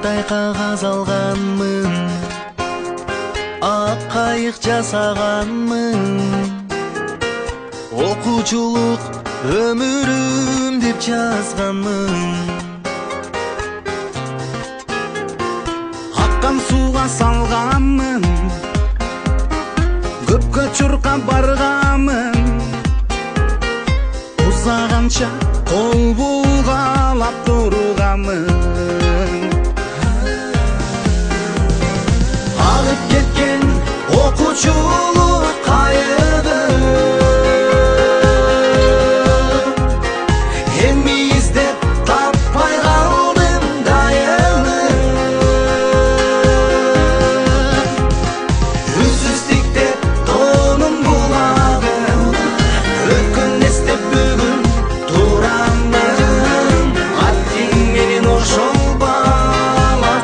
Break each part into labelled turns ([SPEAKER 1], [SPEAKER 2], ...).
[SPEAKER 1] Тақтай қағаз алғанмын, ақ қайық жасағанмын, оқучулық өмірім деп жазғанмын. Аққан суға салғанмын, көпке чұрқа барғанмын, ұзағанша қол бұлғалап тұрғанмын. Алып кеткен оқучулық қайығы, емі іздеп таппай қалдым дайыны. Үнсіздікте тоным бұлағы, өткен естеп бүгін тұрамын. Аттың менен оқшол бала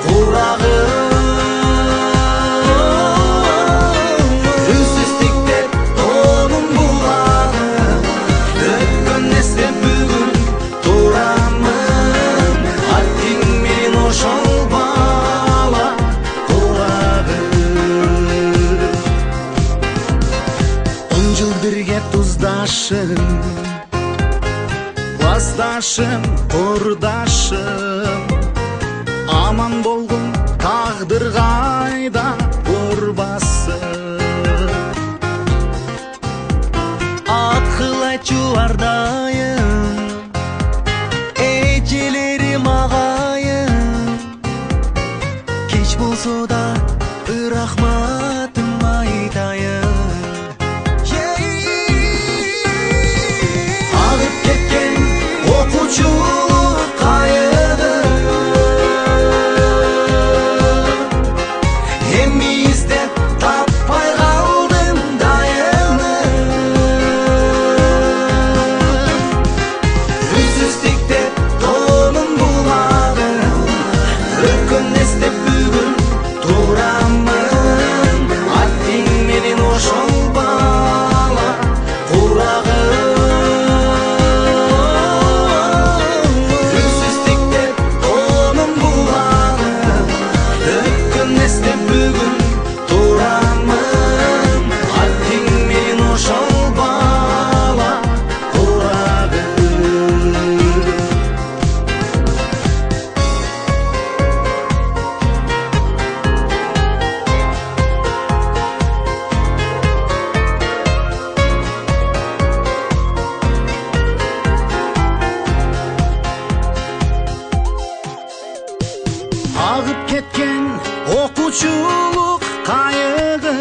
[SPEAKER 1] құрағы. Үнсіздікте тоным бұлағы, өткен естеп бүгін тұрамын. Аттың менен оқшол бала құрағы. 10 жыл бірге тұздашым, классташым, құрдашым, аман болғым тағдыр қайда ұрбасын. Атқылай жуардайым, әжелерім ағайым, кеш болса да рахматым айтайын. Алып кеткен оқучулық қайығы, емі іздеп таппай қалдым дайыны. Үнсіздікте тоным бұлағы, өткен естеп бүгін тұрамын. Аттың менен оқшол бала құрағы. Үнсіздікте тоным бұлағы, өткен естеп бүгін тұрамын. Аттың менен оқшол бала құрағы. Ағып кеткен оқучулық қайығы,